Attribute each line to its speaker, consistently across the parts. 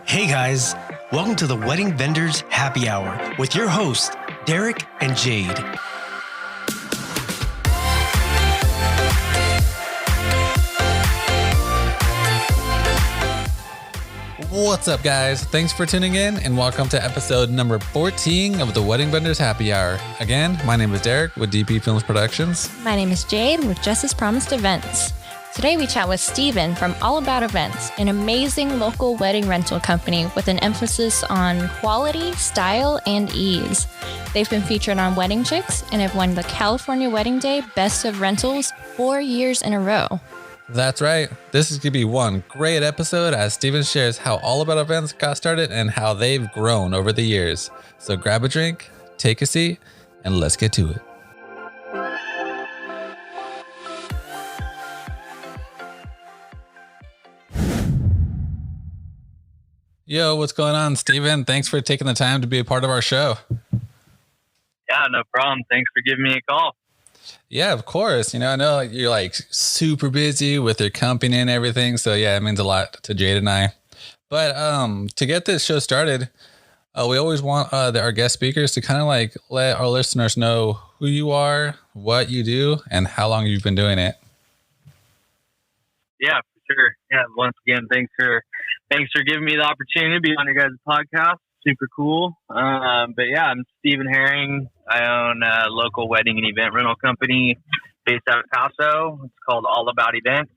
Speaker 1: Hey guys, welcome to the Wedding Vendors Happy Hour with your hosts, Derek and Jade.
Speaker 2: What's up, guys? Thanks for tuning in and welcome to episode number 14 of the Wedding Vendors Happy Hour. Again, my name is Derek with DP Films Productions.
Speaker 3: My name is Jade with Justice Promised Events. Today we chat with Steven from All About Events, an amazing local wedding rental company with an emphasis on quality, style, and ease. They've been featured on Wedding Chicks and have won the California Wedding Day Best of Rentals 4 years in a row.
Speaker 2: That's right. This is going to be one great episode as Steven shares how All About Events got started and how they've grown over the years. So grab a drink, take a seat, and let's get to it. Yo, what's going on, Steven? Thanks for taking the time to be a part of our show.
Speaker 4: Yeah, no problem. Thanks for giving me a call.
Speaker 2: Yeah, of course. I know you're like super busy with your company and everything. So yeah, it means a lot to Jade and I. But to get this show started, we always want our guest speakers to kind of like let our listeners know who you are, what you do, and how long you've been doing it.
Speaker 4: Yeah, for sure. Yeah, once again, thanks for giving me the opportunity to be on your guys' podcast. Super cool. But yeah, I'm Steven Herring. I own a local wedding and event rental company based out of Paso. It's called All About Events.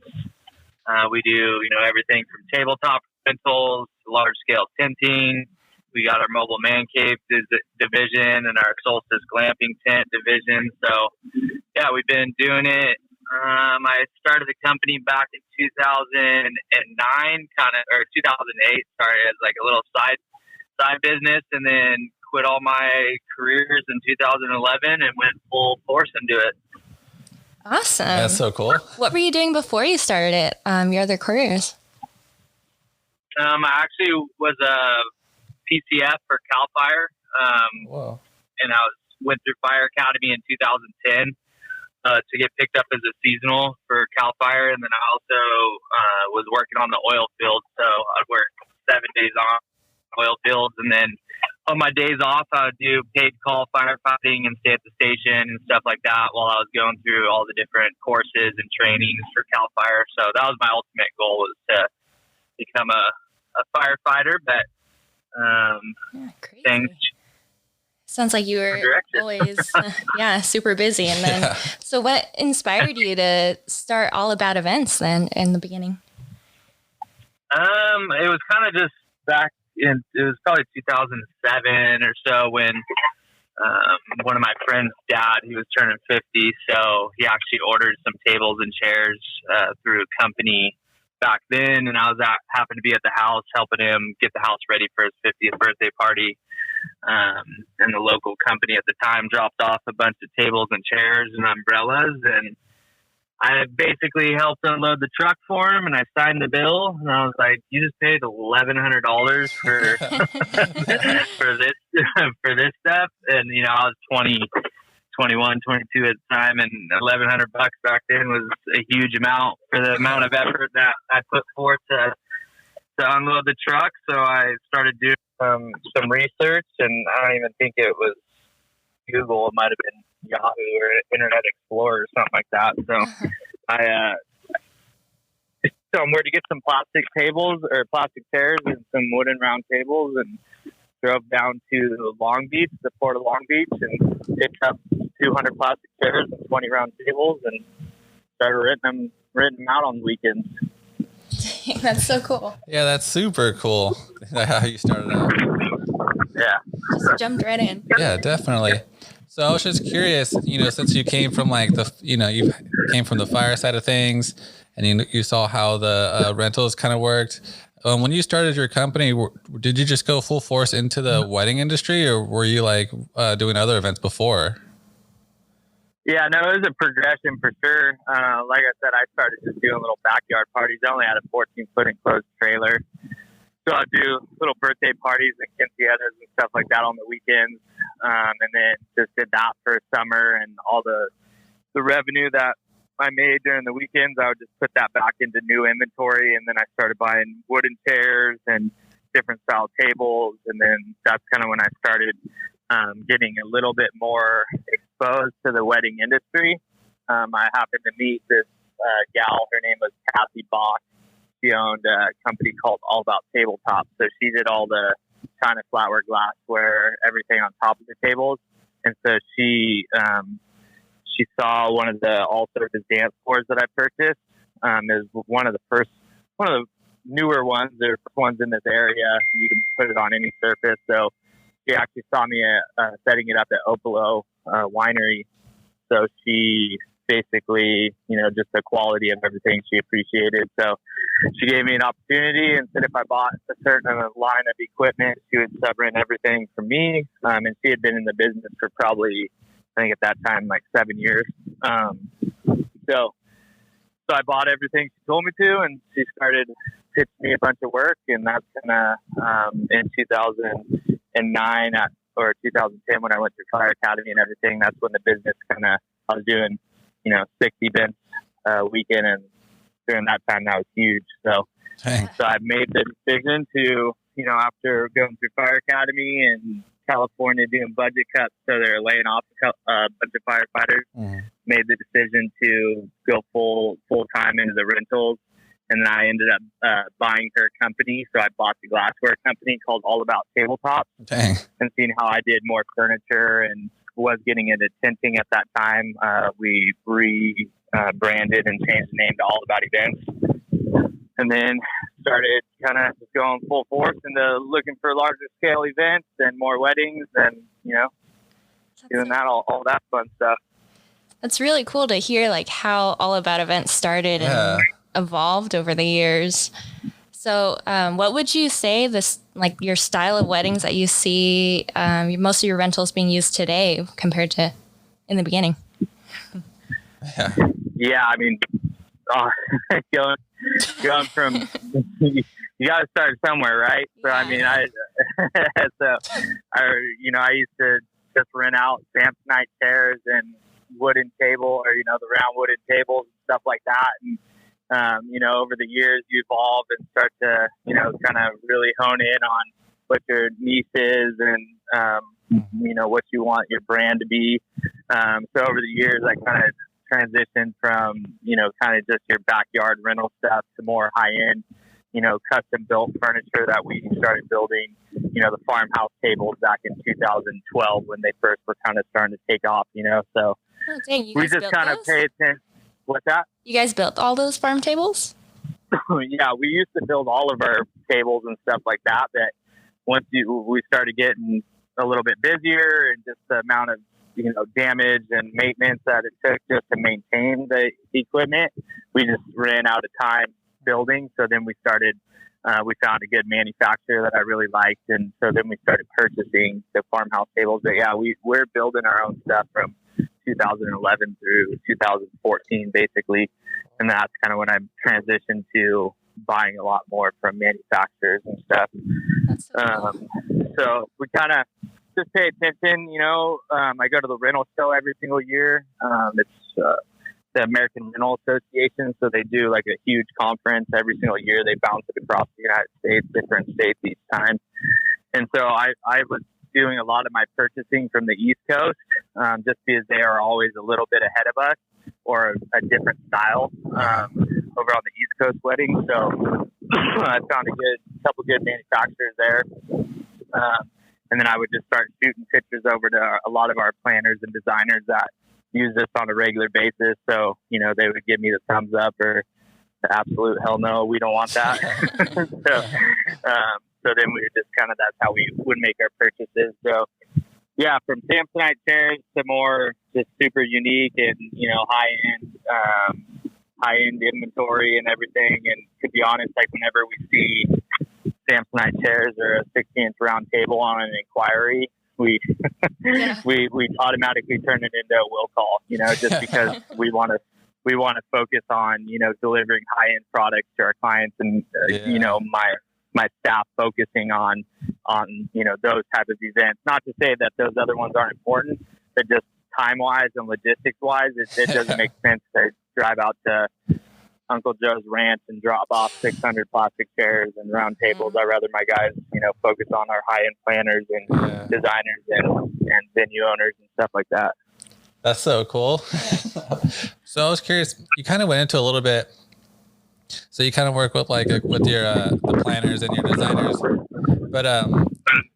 Speaker 4: We do, everything from tabletop rentals to large scale tenting. We got our mobile man cave division and our Solstice glamping tent division. So yeah, we've been doing it. I started the company back in 2009, or 2008, as like a little side business, and then quit all my careers in 2011 and went full force into it.
Speaker 3: Awesome.
Speaker 2: That's so cool.
Speaker 3: What were you doing before you started it, your other careers?
Speaker 4: I actually was a PCF for CAL FIRE.
Speaker 2: Whoa.
Speaker 4: And I went through Fire Academy in 2010 to get picked up as a seasonal for CAL FIRE. And then I also was working on the oil field. So I'd work 7 days on oil fields, and then on my days off I would do paid call firefighting and stay at the station and stuff like that while I was going through all the different courses and trainings for CAL FIRE. So that was my ultimate goal, was to become a firefighter. But
Speaker 3: crazy.
Speaker 4: things
Speaker 3: Sounds like you were always super busy. And then So what inspired you to start All About Events then in the beginning?
Speaker 4: It was kind of just back it was probably 2007 or so when one of my friend's dad, he was turning 50, so he actually ordered some tables and chairs through a company back then, and I happened to be at the house helping him get the house ready for his 50th birthday party. And the local company at the time dropped off a bunch of tables and chairs and umbrellas, and I basically helped unload the truck for him, and I signed the bill, and I was like, you just paid $1,100 for for this stuff. And I was 20, 21, 22 at the time, and $1,100 back then was a huge amount for the amount of effort that I put forth to unload the truck. So I started doing some research, and I don't even think it was Google. It might have been Yahoo or Internet Explorer or something like that. So I somewhere to get some plastic tables or plastic chairs and some wooden round tables, and drove down to Long Beach, the Port of Long Beach, and picked up 200 plastic chairs and 20 round tables, and started renting them out on the weekends.
Speaker 3: That's so cool.
Speaker 2: Yeah, that's super cool how you started out.
Speaker 4: Yeah.
Speaker 3: Just jumped right in.
Speaker 2: Yeah, definitely. So I was just curious, since you came from you came from the fire side of things, and you saw how the rentals kind of worked. When you started your company, did you just go full force into the wedding industry, or were you doing other events before?
Speaker 4: Yeah, no, it was a progression for sure. Like I said, I started just doing little backyard parties. I only had a 14-foot enclosed trailer. So I'd do little birthday parties and quinceañeras and stuff like that on the weekends. And then just did that for a summer, and all the revenue that I made during the weekends, I would just put that back into new inventory. And then I started buying wooden chairs and different style tables. And then that's kind of when I started getting a little bit more exposed to the wedding industry. I happened to meet this gal. Her name was Kathy Bach. She owned a company called All About Tabletop. So she did all the China flatware, glassware, everything on top of the tables. And so she saw one of the all-surface dance floors that I purchased. It was one of the newer ones. There's ones in this area. You can put it on any surface. So she actually saw me setting it up at Opalo Winery. So she basically, just the quality of everything she appreciated. So she gave me an opportunity and said if I bought a certain line of equipment, she would sub-rent everything for me. And she had been in the business for probably, I think at that time, like 7 years. So I bought everything she told me to, and she started pitching me a bunch of work. And that's kind of in 2009 or 2010 when I went through Fire Academy and everything. That's when the business I was doing 6 events a weekend, and during that time that was huge. So I made the decision to, after going through Fire Academy and California doing budget cuts, so they're laying off a bunch of firefighters, made the decision to go full time into the rentals. And then I ended up buying her company. So I bought the glassware company called All About Tabletop.
Speaker 2: Dang.
Speaker 4: And seeing how I did more furniture and was getting into tinting at that time, we rebranded and changed the name to All About Events. And then started kind of just going full force into looking for larger scale events and more weddings and, doing that, all that fun stuff.
Speaker 3: That's really cool to hear, like, how All About Events started and evolved over the years. So what would you say your style of weddings that you see most of your rentals being used today compared to in the beginning?
Speaker 4: Yeah, I mean, going from you got to start somewhere, right? So I mean, I used to just rent out Samsonite chairs and wooden table, or the round wooden tables and stuff like that. And over the years you evolve and start to kind of really hone in on what your niche is and what you want your brand to be. So over the years I kind of transitioned from kind of just your backyard rental stuff to more high end custom built furniture that we started building the farmhouse tables back in 2012 when they first were kind of starting to take off. So we just kind of pay attention. What's that?
Speaker 3: You guys built all those farm tables?
Speaker 4: Yeah, we used to build all of our tables and stuff like that. But once we started getting a little bit busier and just the amount of damage and maintenance that it took just to maintain the equipment, we just ran out of time building. So then we found a good manufacturer that I really liked, and so then we started purchasing the farmhouse tables. But yeah, we're building our own stuff from 2011 through 2014 basically, and that's kind of when I transitioned to buying a lot more from manufacturers and stuff.
Speaker 3: That's so cool.
Speaker 4: So we kind of just pay attention. I go to the rental show every single year. It's the American Rental Association, so they do like a huge conference every single year. They bounce it across the United States, different states each time. And so I was doing a lot of my purchasing from the East Coast, just because they are always a little bit ahead of us, or a different style over on the East Coast wedding. So I found a couple good manufacturers there. And then I would just start shooting pictures over to a lot of our planners and designers that use this on a regular basis. So, they would give me the thumbs up or the absolute hell no, we don't want that. So then we would just that's how we would make our purchases. So yeah, from Samsonite chairs to more just super unique and, high end inventory and everything. And to be honest, like whenever we see Samsonite chairs or a 60-inch round table on an inquiry, we automatically turn it into a will call, just because we want to focus on, delivering high end products to our clients and, my staff focusing on, those type of events. Not to say that those other ones aren't important, but just time wise and logistics wise, it doesn't make sense to drive out to Uncle Joe's ranch and drop off 600 plastic chairs and round tables. I'd rather my guys, focus on our high-end planners and designers and venue owners and stuff like that.
Speaker 2: That's so cool. So I was curious, you kind of went into a little bit. So you kind of work with with your the planners and your designers, but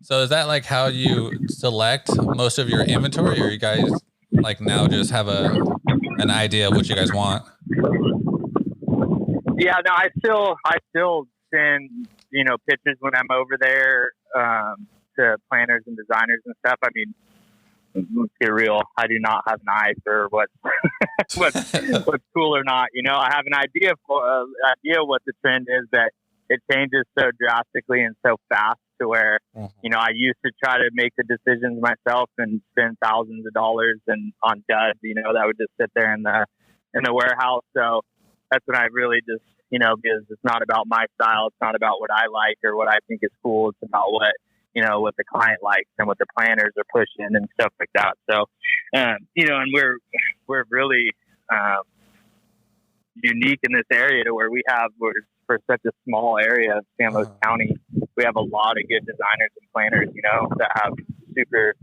Speaker 2: so is that like how you select most of your inventory, or you guys like now just have an idea of what you guys want?
Speaker 4: Yeah, no, I still send pictures when I'm over there to planners and designers and stuff. I mean, let's get real. I do not have an eye for what's cool or not. I have an idea what the trend is, but it changes so drastically and so fast to where, I used to try to make the decisions myself and spend thousands of dollars on duds, that would just sit there in the warehouse. So that's when I really just, because it's not about my style. It's not about what I like or what I think is cool. It's about what the client likes and what the planners are pushing and stuff like that. So, and we're really unique in this area to where we're for such a small area of San Luis County, we have a lot of good designers and planners, that have super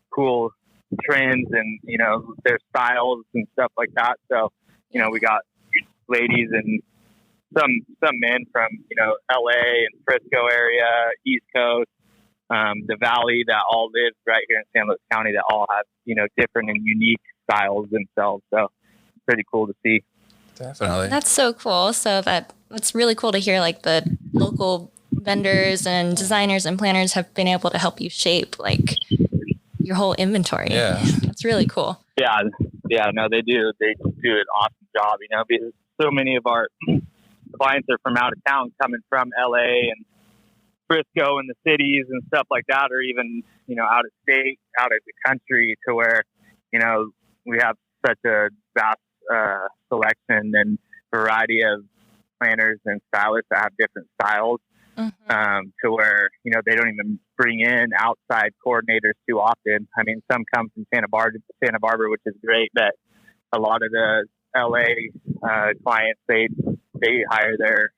Speaker 4: cool trends and, their styles and stuff like that. So, we got ladies and some men from, LA and Frisco area, East Coast, the Valley, that all live right here in San Luis County, that all have, different and unique styles themselves. So it's pretty cool to see.
Speaker 2: Definitely.
Speaker 3: That's so cool. So that's really cool to hear, like the local vendors and designers and planners have been able to help you shape like your whole inventory.
Speaker 2: Yeah.
Speaker 3: That's really cool.
Speaker 4: Yeah. Yeah. No, they do. They do an awesome job, because so many of our clients are from out of town, coming from LA and Frisco and the cities and stuff like that, or even, out of state, out of the country, to where, we have such a vast selection and variety of planners and stylists that have different styles, to where, they don't even bring in outside coordinators too often. I mean, some come from Santa Barbara, which is great, but a lot of the LA clients, they hire their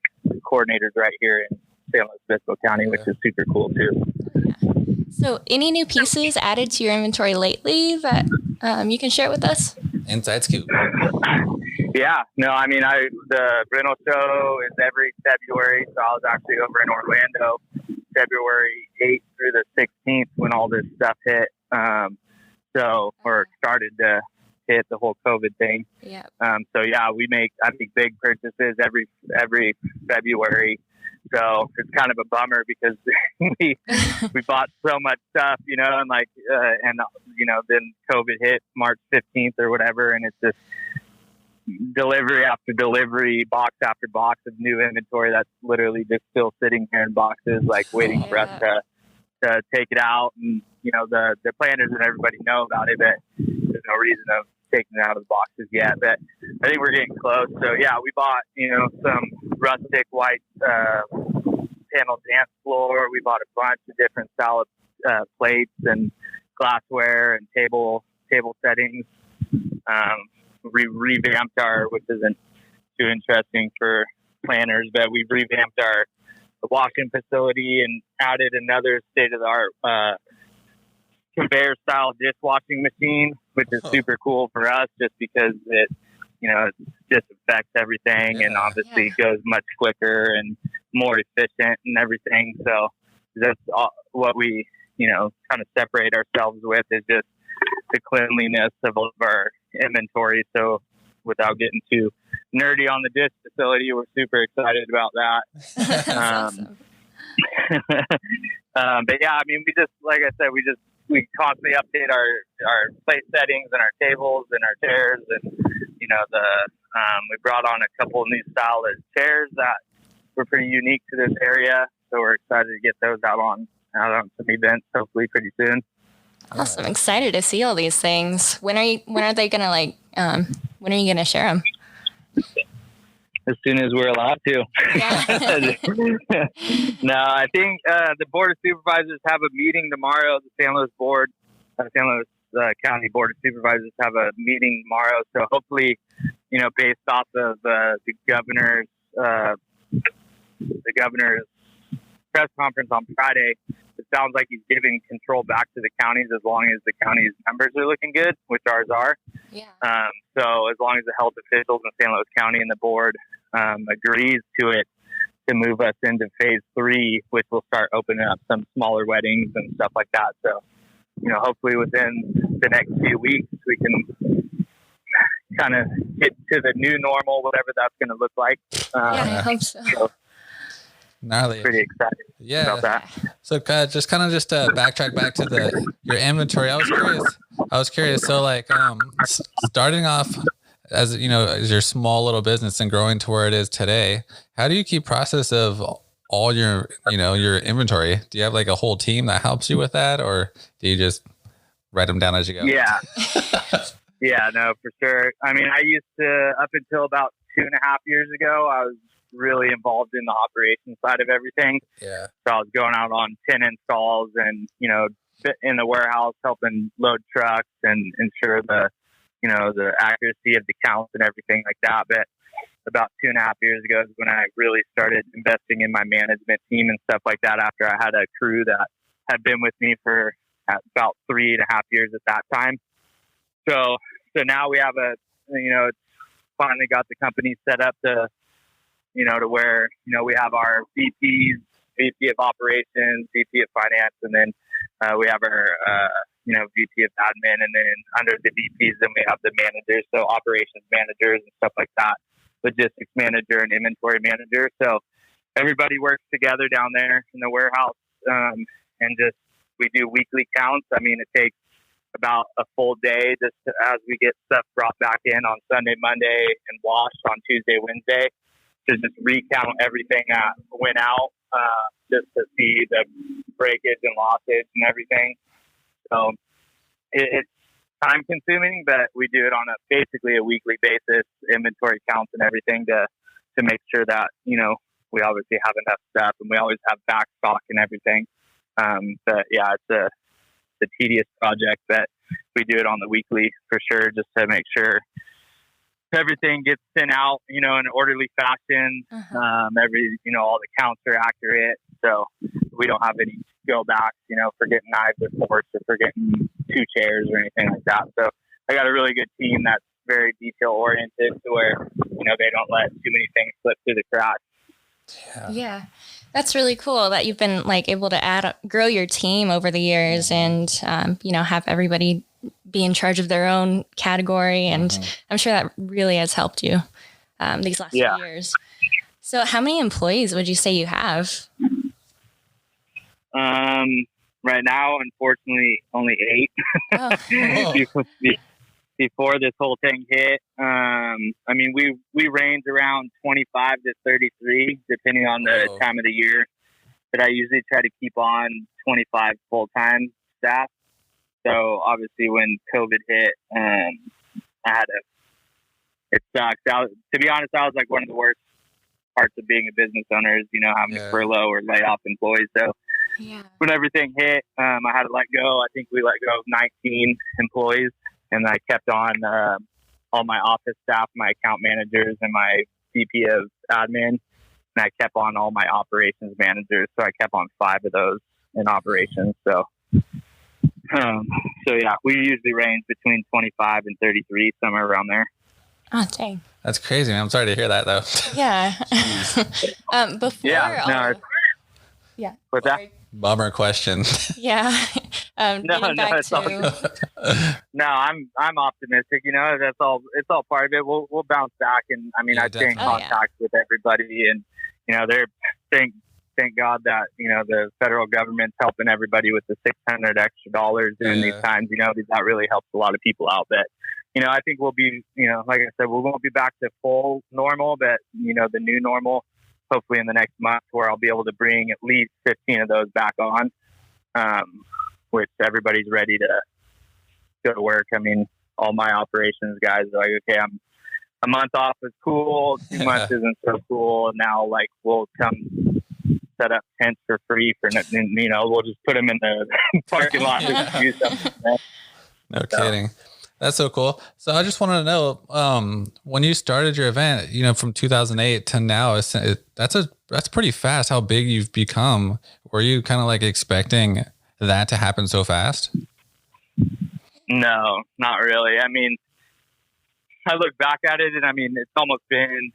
Speaker 4: coordinators right here in San Luis Obispo County, which is super cool too.
Speaker 3: So any new pieces added to your inventory lately that you can share with us?
Speaker 2: Inside scoop.
Speaker 4: Yeah, no, I mean, the rental show is every February, so I was actually over in Orlando February 8th through the 16th when all this stuff hit. Or started to hit the whole COVID thing.
Speaker 3: Yeah.
Speaker 4: So yeah, we make, I think, big purchases every February. So it's kind of a bummer because we bought so much stuff, and then COVID hit March 15th or whatever, and it's just delivery after delivery, box after box of new inventory that's literally just still sitting here in boxes, like waiting for us to take it out. And the planners and everybody know about it, but there's no reason of taking it out of the boxes yet. But I think we're getting close. So yeah, we bought some rustic white panel dance floor. We bought a bunch of different style of plates and glassware and table settings. We revamped which isn't too interesting for planners, but we revamped our walk-in facility and added another state-of-the-art conveyor style dishwashing machine, which is super cool for us just because it just affects everything and obviously goes much quicker and more efficient and everything. So that's what we, kind of separate ourselves with, is just the cleanliness of all of our inventory. So without getting too nerdy on the dish facility, we're super excited about that.
Speaker 3: That's awesome.
Speaker 4: But yeah, I mean, we just, like I said, we constantly update our plate settings and our tables and our chairs, and we brought on a couple of new style of chairs that were pretty unique to this area, so we're excited to get those out on some events hopefully pretty soon.
Speaker 3: Awesome. Excited to see all these things. When are they gonna when are you gonna share them?
Speaker 4: As soon as we're allowed to.
Speaker 3: Yeah.
Speaker 4: No, I think the Board of Supervisors have a meeting tomorrow. The San Luis County Board of Supervisors have a meeting tomorrow. So hopefully based off of the governor's press conference on Friday, it sounds like he's giving control back to the counties as long as the county's numbers are looking good, which ours are.
Speaker 3: Yeah.
Speaker 4: So as long as the health officials in St. Louis County and the board agrees to it, to move us into phase 3, which will start opening up some smaller weddings and stuff like that. So, hopefully within the next few weeks, we can kind of get to the new normal, whatever that's going to look like.
Speaker 3: I hope so.
Speaker 2: Gnarly.
Speaker 4: Pretty excited about that.
Speaker 2: So just backtrack back to your inventory. I was curious. So like, starting off as your small little business and growing to where it is today, how do you keep process of all your, your inventory? Do you have like a whole team that helps you with that, or do you just write them down as you go?
Speaker 4: Yeah. Yeah, no, for sure. I mean, I used to, up until about 2.5 years ago, I was really involved in the operations side of everything.
Speaker 2: Yeah.
Speaker 4: So I was going out on 10 installs and, in the warehouse, helping load trucks and ensure the accuracy of the counts and everything like that. But about 2.5 years ago is when I really started investing in my management team and stuff like that, after I had a crew that had been with me for about 3.5 years at that time. So now we have it's finally got the company set up to where, we have our VPs, VP of operations, VP of finance, and then we have our, VP of admin, and then under the VPs, then we have the managers, so operations managers and stuff like that, logistics manager and inventory manager. So everybody works together down there in the warehouse, and we do weekly counts. I mean, it takes about a full day just as we get stuff brought back in on Sunday, Monday, and washed on Tuesday, Wednesday, to just recount everything that went out, just to see the breakage and lossage and everything. So it's time consuming, but we do it on basically a weekly basis, inventory counts and everything to make sure that, we obviously have enough stuff, and we always have back stock and everything. But yeah, it's a tedious project, but we do it on the weekly for sure, just to make sure everything gets sent out, in an orderly fashion. All the counts are accurate, so we don't have any go backs, forgetting knives or forks or forgetting 2 chairs or anything like that. So I got a really good team that's very detail oriented, to where they don't let too many things slip through the cracks.
Speaker 3: Yeah. That's really cool that you've been able to grow your team over the years, and have everybody be in charge of their own category. And I'm sure that really has helped you these last few years. So how many employees would you say you have?
Speaker 4: Right now, unfortunately, only 8.
Speaker 3: Oh.
Speaker 4: Before this whole thing hit, I mean, we range around 25 to 33, depending on the time of the year. But I usually try to keep on 25 full-time staff. So obviously, when COVID hit, it sucked. To be honest, that was like one of the worst parts of being a business owner, is having to furlough or lay off employees. So when everything hit, I had to let go. I think we let go of 19 employees. And I kept on all my office staff, my account managers, and my VP of admin. And I kept on all my operations managers. So I kept on 5 of those in operations. So yeah, we usually range between 25 and 33, somewhere around there.
Speaker 3: Oh, dang.
Speaker 2: That's crazy, man. I'm sorry to hear that, though.
Speaker 3: Yeah.
Speaker 4: What's that?
Speaker 2: Bummer question.
Speaker 3: Yeah.
Speaker 4: No, it's all good. No, I'm optimistic. That's all. It's all part of it. We'll bounce back, and I mean, I stay in contact with everybody, and they're thank God that the federal government's helping everybody with the $600 extra during these times. That really helps a lot of people out. But I think we'll be, like I said, we won't be back to full normal, but the new normal, hopefully in the next month, where I'll be able to bring at least 15 of those back on, which everybody's ready to go to work. I mean, all my operations guys are like, okay, I'm a month off is cool, 2 months isn't so cool, and now we'll come set up tents for free for we'll just put them in the parking lot and do something.
Speaker 2: No kidding. That's so cool. So I just wanted to know, when you started your event, from 2008 to now, that's pretty fast how big you've become. Were you kind of like expecting that to happen so fast?
Speaker 4: No, not really. I mean, I look back at it and I mean, it's almost been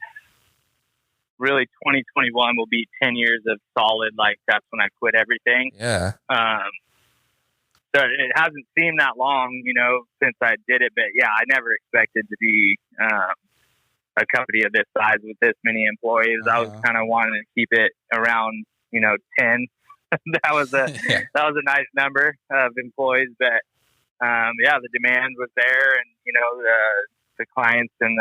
Speaker 4: really 2021 will be 10 years of solid. Like that's when I quit everything.
Speaker 2: Yeah.
Speaker 4: So it hasn't seemed that long, since I did it, but yeah, I never expected to be, a company of this size with this many employees. I was kind of wanting to keep it around, 10. That was a nice number of employees, but, the demand was there and, the clients and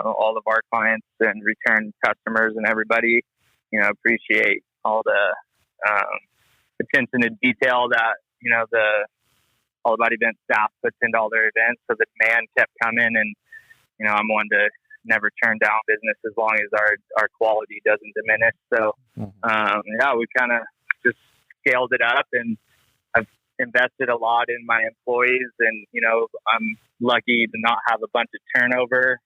Speaker 4: all of our clients and return customers and everybody, appreciate all the, attention to detail that, the All About Events staff puts into all their events. So the demand kept coming and, I'm one to never turn down business as long as our quality doesn't diminish. So, we kind of just scaled it up and I've invested a lot in my employees and, I'm lucky to not have a bunch of turnover,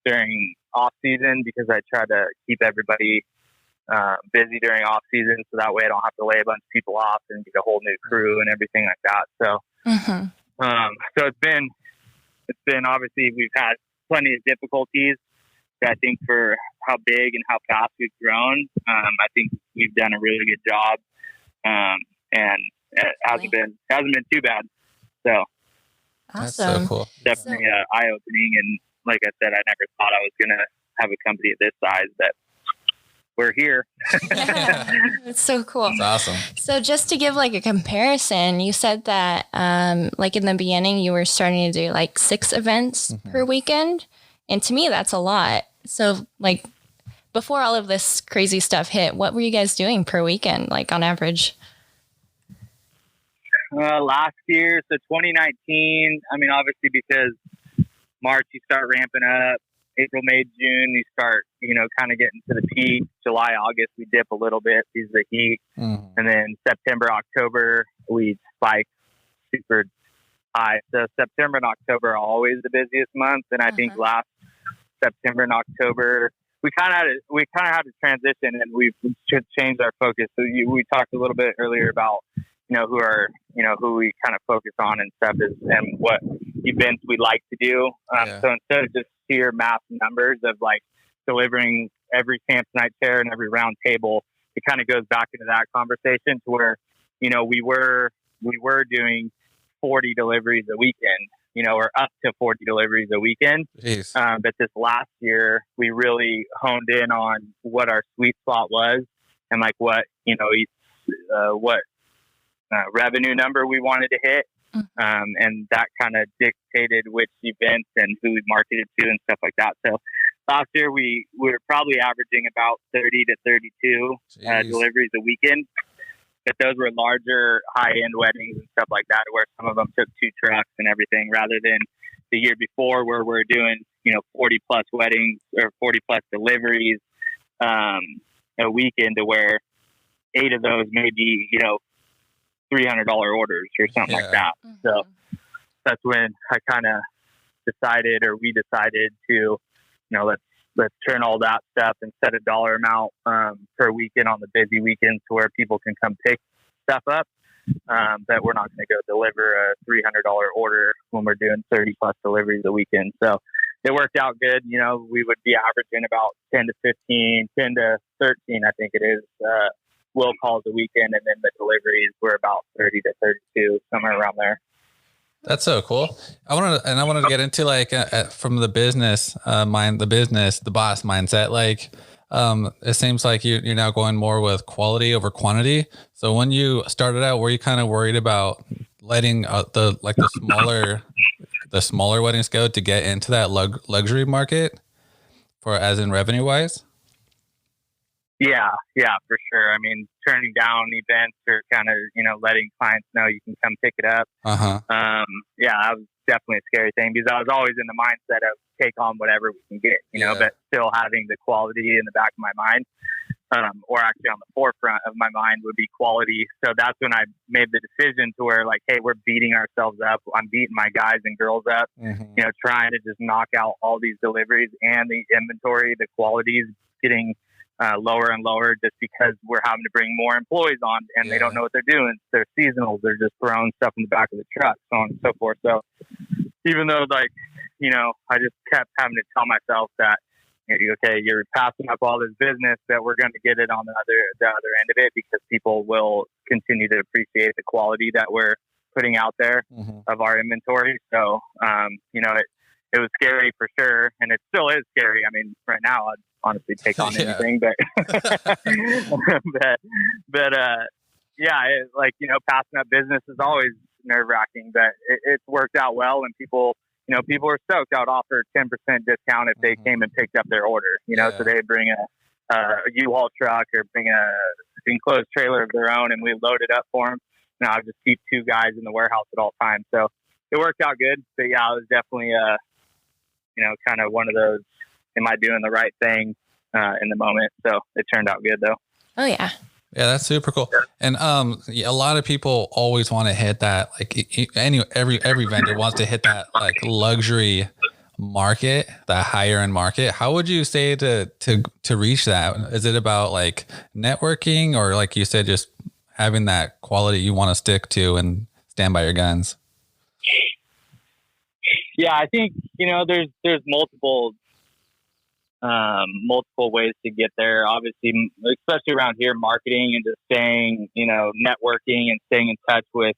Speaker 4: during off season because I try to keep everybody busy during off season. So that way I don't have to lay a bunch of people off and get a whole new crew and everything like that. So, so it's been obviously we've had plenty of difficulties. I think for how big and how fast we've grown, I think we've done a really good job. And it hasn't been too bad. So
Speaker 3: awesome.
Speaker 2: That's so cool.
Speaker 4: Definitely eye opening. And like I said, I never thought I was going to have a company of this size, but we're here.
Speaker 3: It's so cool.
Speaker 2: That's awesome.
Speaker 3: So just to give like a comparison, you said that like in the beginning you were starting to do like 6 events per weekend. And to me, that's a lot. So like before all of this crazy stuff hit, what were you guys doing per weekend, like on average?
Speaker 4: Last year, so 2019, I mean, obviously because March you start ramping up, April, May, June, you start, kind of getting to the peak. July, August, we dip a little bit because of the heat. And then September, October, we spike super high. So September and October are always the busiest months. And I think last September and October, we kind of had to transition and we've changed our focus. So we talked a little bit earlier about, who we kind of focus on and stuff and what events we like to do. So instead of just sheer mass numbers of like delivering every Samsonite chair and every round table, it kind of goes back into that conversation to where, we were doing 40 deliveries a weekend, or up to 40 deliveries a weekend. But this last year we really honed in on what our sweet spot was and like what, what revenue number we wanted to hit. And that kind of dictated which events and who we marketed to and stuff like that. So last year we were probably averaging about 30 to 32 deliveries a weekend. But those were larger high-end weddings and stuff like that, where some of them took 2 trucks and everything, rather than the year before where we're doing, 40 plus weddings or 40 plus deliveries a weekend, to where 8 of those may be, $300 orders or something like that. So that's when I kind of decided, or we decided to, let's turn all that stuff and set a dollar amount per weekend on the busy weekends to where people can come pick stuff up. But we're not going to go deliver a $300 order when we're doing 30 plus deliveries a weekend. So it worked out good. We would be averaging about 10 to 15, 10 to 13, I think it is, will calls a weekend, and then the deliveries were about 30 to 32, somewhere around there.
Speaker 2: That's so cool. I wanted to get into like from the business the boss mindset. Like, it seems like you're now going more with quality over quantity. So when you started out, were you kind of worried about letting the smaller weddings go to get into that luxury market, for as in revenue wise?
Speaker 4: Yeah, for sure. I mean, turning down events or kind of, letting clients know you can come pick it up. That was definitely a scary thing, because I was always in the mindset of take on whatever we can get, but still having the quality in the back of my mind. or actually on the forefront of my mind would be quality. So that's when I made the decision to where like, hey, we're beating ourselves up. I'm beating my guys and girls up, trying to just knock out all these deliveries and the inventory, the quality is getting lower and lower just because we're having to bring more employees on and they don't know what they're doing. They're seasonal. They're just throwing stuff in the back of the truck, so on and so forth. So even though like, I just kept having to tell myself that, okay, you're passing up all this business, that we're going to get it on the other end of it because people will continue to appreciate the quality that we're putting out there of our inventory. So, it was scary for sure. And it still is scary. I mean, right now I'd honestly take on anything, but, passing up business is always nerve wracking, but it's worked out well, and people are stoked. I would offer 10% discount if they came and picked up their order, so they bring a U-Haul truck or bring a enclosed trailer of their own and we load it up for them. And I would just keep 2 guys in the warehouse at all times. So it worked out good, but yeah, it was definitely, kind of one of those, am I doing the right thing in the moment? So it turned out good though.
Speaker 3: Oh yeah.
Speaker 2: Yeah, that's super cool. And a lot of people always want to hit that, like every vendor wants to hit that like luxury market, that higher end market. How would you say to reach that? Is it about like networking, or like you said, just having that quality you want to stick to and stand by your guns?
Speaker 4: Yeah, I think, there's multiple ways to get there. Obviously, especially around here, marketing and just staying, networking and staying in touch with,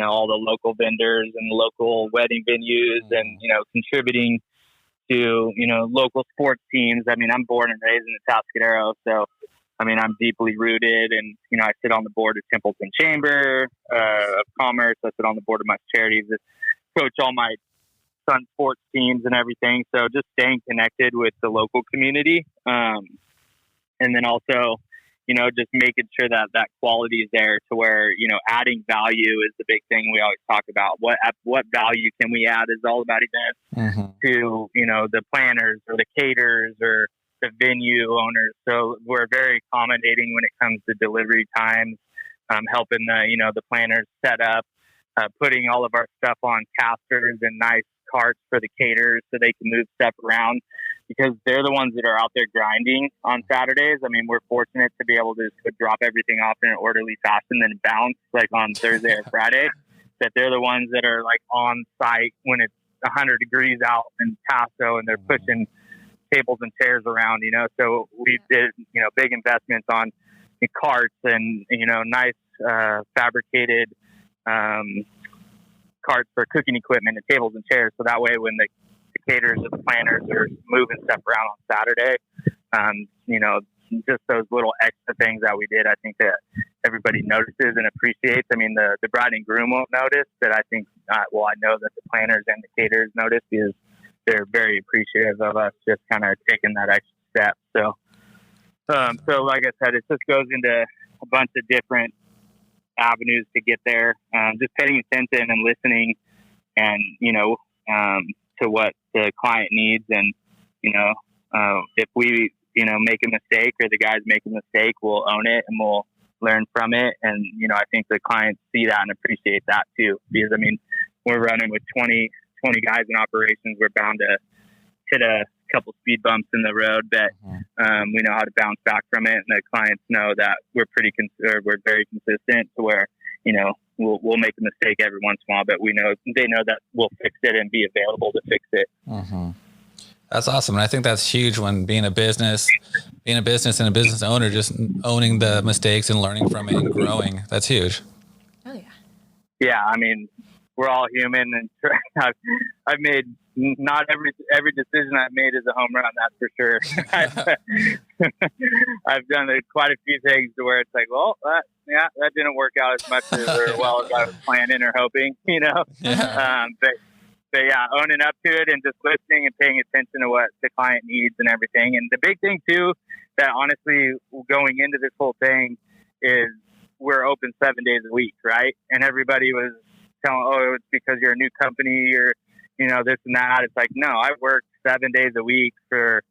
Speaker 4: all the local vendors and local wedding venues and, contributing to, local sports teams. I mean, I'm born and raised in the Atascadero, so, I mean, I'm deeply rooted, and, I sit on the board of Templeton Chamber of Commerce. I sit on the board of my charities that coach all my son sports teams and everything. So just staying connected with the local community. And then also, just making sure that quality is there to where, adding value is the big thing we always talk about. What value can we add is all about events to, the planners or the caterers or the venue owners. So we're very accommodating when it comes to delivery times, helping the planners set up, putting all of our stuff on casters and nice carts for the caterers so they can move stuff around, because they're the ones that are out there grinding on Saturdays. I mean, we're fortunate to be able to drop everything off in an orderly fashion and bounce like on Thursday or Friday, that they're the ones that are like on site when it's 100 degrees out in Paso and they're pushing tables and chairs around, so we did, big investments on the carts and, nice, fabricated, carts for cooking equipment and tables and chairs. So that way, when the caterers or the planners are moving stuff around on Saturday, just those little extra things that we did, I think that everybody notices and appreciates. I mean, the bride and groom won't notice, but I think, I know that the planners and the caterers notice, because they're very appreciative of us just kind of taking that extra step. So like I said, it just goes into a bunch of different avenues to get there. Just paying attention and listening, and to what the client needs, and if we make a mistake or the guys make a mistake, we'll own it and we'll learn from it. And I think the clients see that and appreciate that too, because I mean, we're running with 20 guys in operations. We're bound to hit a couple speed bumps in the road, but we know how to bounce back from it, and the clients know that we're very consistent to where we'll make a mistake every once in a while, but they know that we'll fix it and be available to fix it.
Speaker 2: That's awesome. And I think that's huge when being a business and a business owner, just owning the mistakes and learning from it and growing. That's huge.
Speaker 3: Oh yeah.
Speaker 4: Yeah. I mean, we're all human, and I've made not every decision I've made is a home run. That's for sure. I've done quite a few things to where it's like, well, that didn't work out as much or well as I was planning or hoping,
Speaker 2: Yeah.
Speaker 4: But yeah, owning up to it and just listening and paying attention to what the client needs and everything. And the big thing too, that honestly going into this whole thing, is we're open 7 days a week, right? And everybody was telling, it's because you're a new company or, this and that. It's like, no, I work 7 days a week for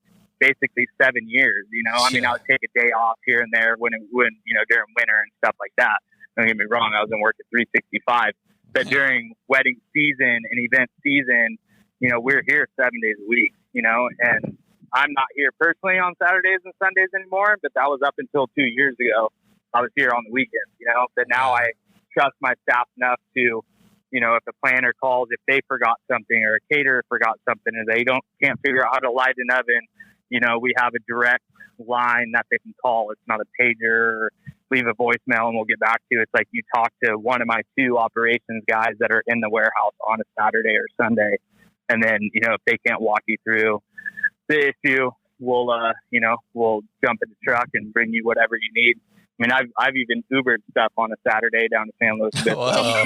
Speaker 4: basically 7 years. I mean, I would take a day off here and there when during winter and stuff like that. Don't get me wrong, I was in work at 365, but during wedding season and event season, we're here 7 days a week. And I'm not here personally on Saturdays and Sundays anymore, but that was up until 2 years ago. I was here on the weekends, but now I trust my staff enough to, if a planner calls, if they forgot something or a caterer forgot something and they can't figure out how to light an oven, we have a direct line that they can call. It's not a pager or leave a voicemail and we'll get back to you. It's like you talk to one of my 2 operations guys that are in the warehouse on a Saturday or Sunday. And then, if they can't walk you through the issue, we'll jump in the truck and bring you whatever you need. I mean, I've even Ubered stuff on a Saturday down to San Luis Obispo.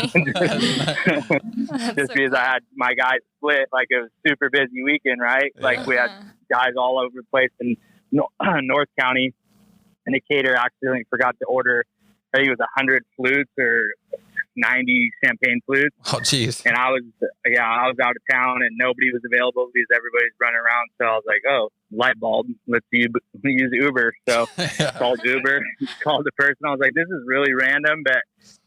Speaker 4: Just because I had my guys split, like it was a super busy weekend, right? Yeah. Like we had guys all over the place in North County, and the caterer accidentally forgot to order, I think it was 100 flutes or 90 champagne flutes.
Speaker 2: Oh, geez.
Speaker 4: And I was out of town and nobody was available because everybody's running around. So I was like, oh, light bulb, let's use Uber. So called Uber, called the person. I was like, this is really random, but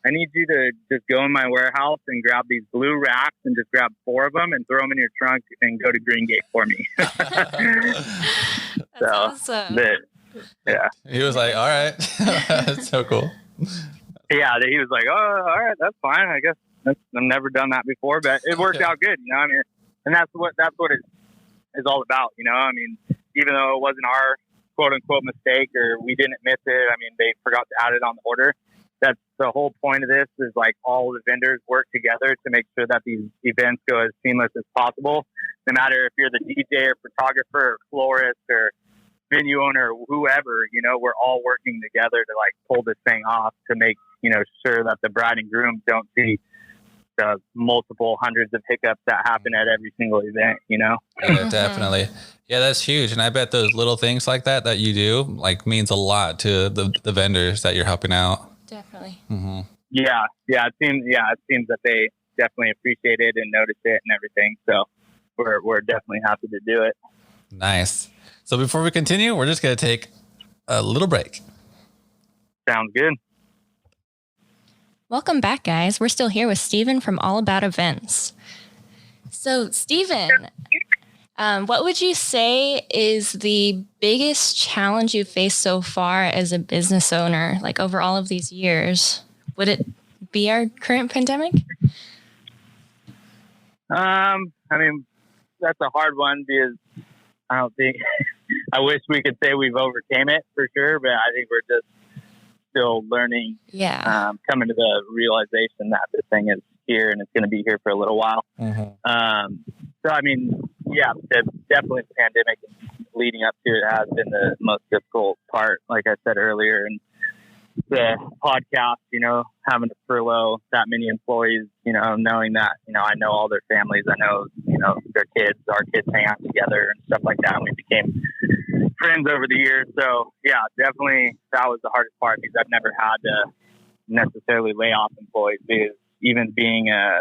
Speaker 4: I need you to just go in my warehouse and grab these blue racks and just grab 4 of them and throw them in your trunk and go to Green Gate for me.
Speaker 3: That's awesome.
Speaker 4: Yeah.
Speaker 2: He was like, all right. That's so cool.
Speaker 4: Yeah, he was like, oh, all right, that's fine. I guess I've never done that before, but it worked out good, I mean, and that's what it is all about, I mean, even though it wasn't our quote unquote mistake or we didn't miss it, I mean, they forgot to add it on the order. That's the whole point of this is like all the vendors work together to make sure that these events go as seamless as possible. No matter if you're the DJ or photographer or florist or venue owner or whoever, we're all working together to like pull this thing off to make, sure that the bride and groom don't see the multiple hundreds of hiccups that happen at every single event,
Speaker 2: Yeah, definitely. Yeah, that's huge. And I bet those little things like that you do like means a lot to the vendors that you're helping out.
Speaker 3: Definitely.
Speaker 2: Mm-hmm.
Speaker 4: Yeah. It seems that they definitely appreciate it and notice it and everything. So we're definitely happy to do it.
Speaker 2: Nice. So before we continue, we're just going to take a little break.
Speaker 4: Sounds good.
Speaker 3: Welcome back, guys. We're still here with Steven from All About Events. So, Steven, what would you say is the biggest challenge you've faced so far as a business owner, like over all of these years? Would it be our current pandemic?
Speaker 4: I mean, that's a hard one because I don't think, I wish we could say we've overcame it for sure, but I think we're just still learning, coming to the realization that this thing is here and it's going to be here for a little while. Mm-hmm. So, I mean, definitely the pandemic leading up to it has been the most difficult part, like I said earlier. And the podcast, having to furlough that many employees, knowing that, I know all their families, I know, their kids, our kids hang out together and stuff like that. And we became friends over the years. So yeah, definitely that was the hardest part because I've never had to necessarily lay off employees because even being a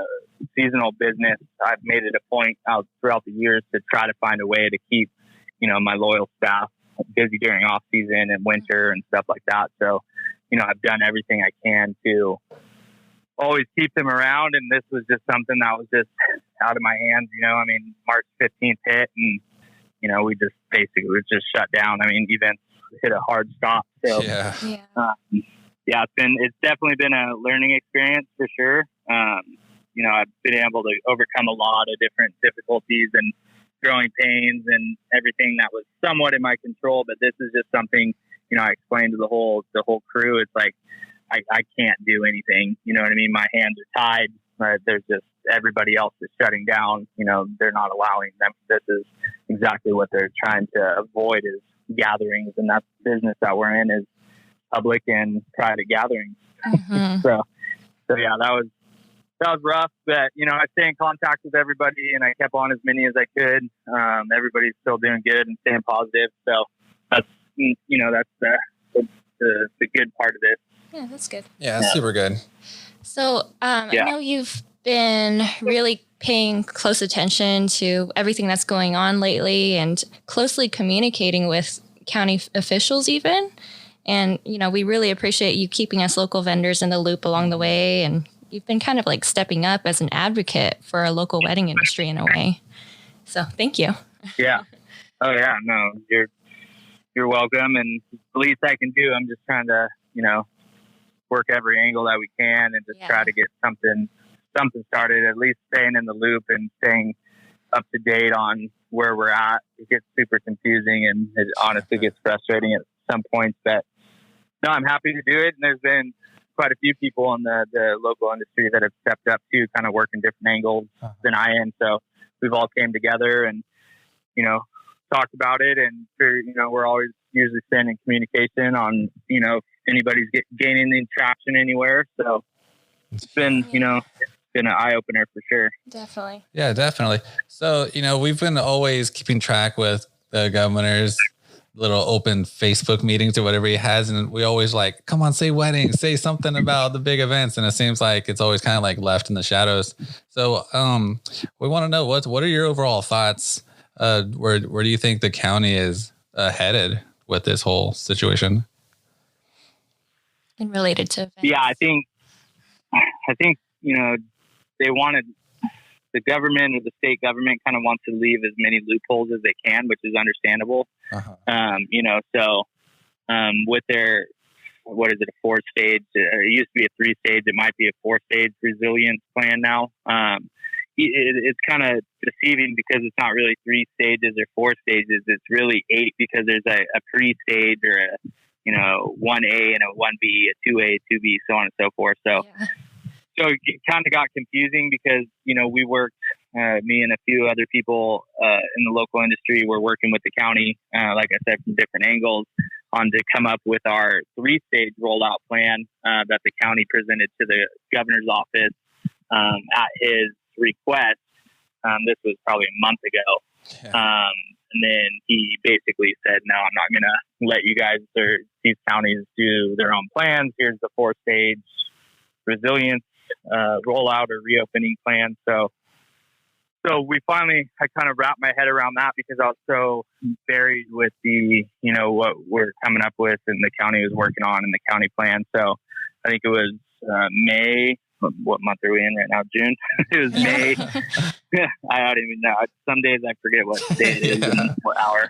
Speaker 4: seasonal business, I've made it a point out throughout the years to try to find a way to keep, my loyal staff busy during off season and winter and stuff like that. So, I've done everything I can to always keep them around. And this was just something that was just out of my hands. I mean, March 15th hit and, we just basically was just shut down. I mean, events hit a hard stop. So, it's definitely been a learning experience for sure. I've been able to overcome a lot of different difficulties and growing pains and everything that was somewhat in my control. But this is just something, I explained to the whole crew. It's like, I can't do anything. You know what I mean? My hands are tied. There's just everybody else is shutting down. They're not allowing them. This is exactly what they're trying to avoid is gatherings. And that's the business that we're in is public and private gatherings. Mm-hmm. So yeah, that was rough, but I stay in contact with everybody and I kept on as many as I could. Everybody's still doing good and staying positive. So that's, that's the good part of this.
Speaker 3: Yeah, that's good.
Speaker 2: Yeah, that's super good.
Speaker 3: So I know you've been really paying close attention to everything that's going on lately and closely communicating with county officials even. And, we really appreciate you keeping us local vendors in the loop along the way. And you've been kind of like stepping up as an advocate for our local wedding industry in a way. So thank you.
Speaker 4: Yeah. Oh yeah. No, you're welcome. And the least I can do, I'm just trying to, work every angle that we can and just try to get something started, at least staying in the loop and staying up to date on where we're at. It gets super confusing and it honestly gets frustrating at some points, but no, I'm happy to do it. And there's been quite a few people in the local industry that have stepped up too, kind of working different angles than I am. So we've all came together and, talked about it. And, we're always usually staying in communication on, if anybody's gaining any traction anywhere. So it's been, been an eye opener for sure.
Speaker 3: Definitely.
Speaker 2: Yeah, definitely. So, we've been always keeping track with the governor's little open Facebook meetings or whatever he has. And we always like, come on, say weddings, say something about the big events. And it seems like it's always kind of like left in the shadows. So, we want to know what are your overall thoughts? Where do you think the county is headed with this whole situation?
Speaker 3: And related to events.
Speaker 4: Yeah, I think, they wanted the government or the state government kind of wants to leave as many loopholes as they can, which is understandable. So with their, what is it, a 4-stage, it used to be a 3-stage, it might be a 4-stage resilience plan now. It's kind of deceiving because it's not really 3 stages or 4 stages. It's really 8 because there's a pre-stage or a 1A and a 1B, a 2A, 2B, so on and so forth. So it kind of got confusing because, we worked, me and a few other people in the local industry were working with the county, like I said, from different angles to come up with our 3-stage rollout plan that the county presented to the governor's office at his request. This was probably a month ago. Yeah. And then he basically said, no, I'm not going to let you guys or these counties do their own plans. Here's the 4-stage resilience rollout or reopening plan. So we finally, I kind of wrapped my head around that because I was so buried with the, what we're coming up with and the county was working on in the county plan. So I think it was May. What month are we in right now? June. It was May. I don't even know. Some days I forget what day it is and what hour.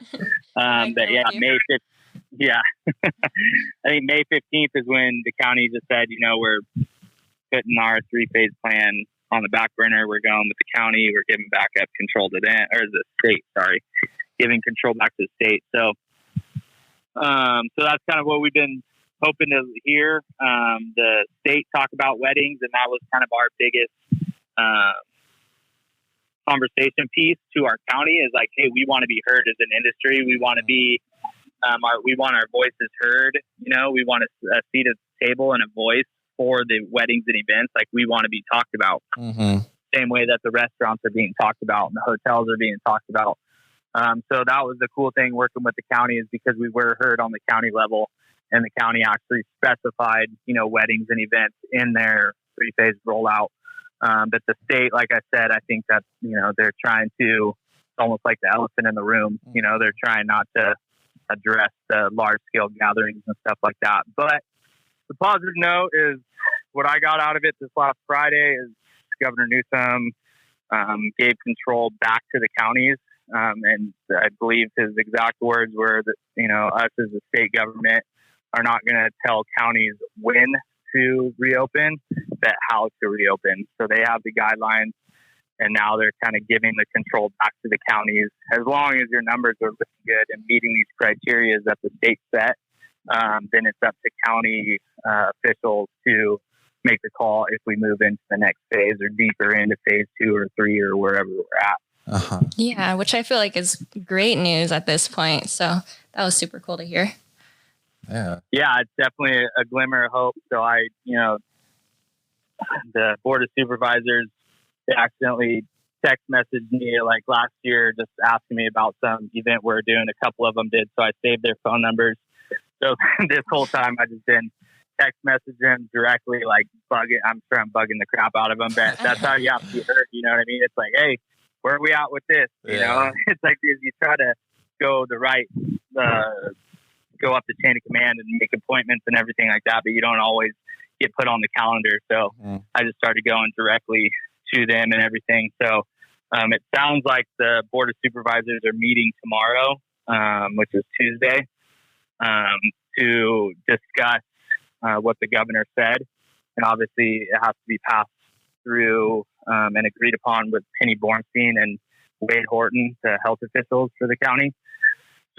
Speaker 4: But yeah, May 5th. Yeah. I think May 15th is when the county just said, we're putting our 3-phase plan on the back burner. We're going with the county. We're giving back up control to the state, giving control back to the state. So that's kind of what we've been hoping to hear the state talk about weddings, and that was kind of our biggest conversation piece to our county is like, hey, we want to be heard as an industry. We want to be we want our voices heard. We want a seat at the table and a voice for the weddings and events. Like we want to be talked about. Mm-hmm. Same way that the restaurants are being talked about and the hotels are being talked about. So that was the cool thing working with the county is because we were heard on the county level. And the county actually specified, weddings and events in their 3-phase rollout. But the state, like I said, I think that, they're trying to, it's almost like the elephant in the room, they're trying not to address the large scale gatherings and stuff like that. But the positive note is what I got out of it this last Friday is Governor Newsom gave control back to the counties. And I believe his exact words were that, us as a state government are not going to tell counties when to reopen, but how to reopen. So they have the guidelines, and now they're kind of giving the control back to the counties. As long as your numbers are looking good and meeting these criteria that the state set, then it's up to county officials to make the call if we move into the next phase or deeper into phase 2 or 3 or wherever we're at.
Speaker 3: Uh-huh. Yeah, which I feel like is great news at this point. So that was super cool to hear.
Speaker 4: Yeah, it's definitely a glimmer of hope. So the board of supervisors, they accidentally text messaged me like last year, just asking me about some event we're doing. A couple of them did. So I saved their phone numbers. So this whole time I just been text message them directly, like I'm sure I'm bugging the crap out of them, but that's how you have to be heard. You know what I mean? It's like, hey, where are we at with this? You know, it's like you try to go go up the chain of command and make appointments and everything like that, but you don't always get put on the calendar. So I just started going directly to them and everything. So it sounds like the Board of Supervisors are meeting tomorrow, which is Tuesday, to discuss what the governor said. And obviously it has to be passed through and agreed upon with Penny Bornstein and Wade Horton, the health officials for the county.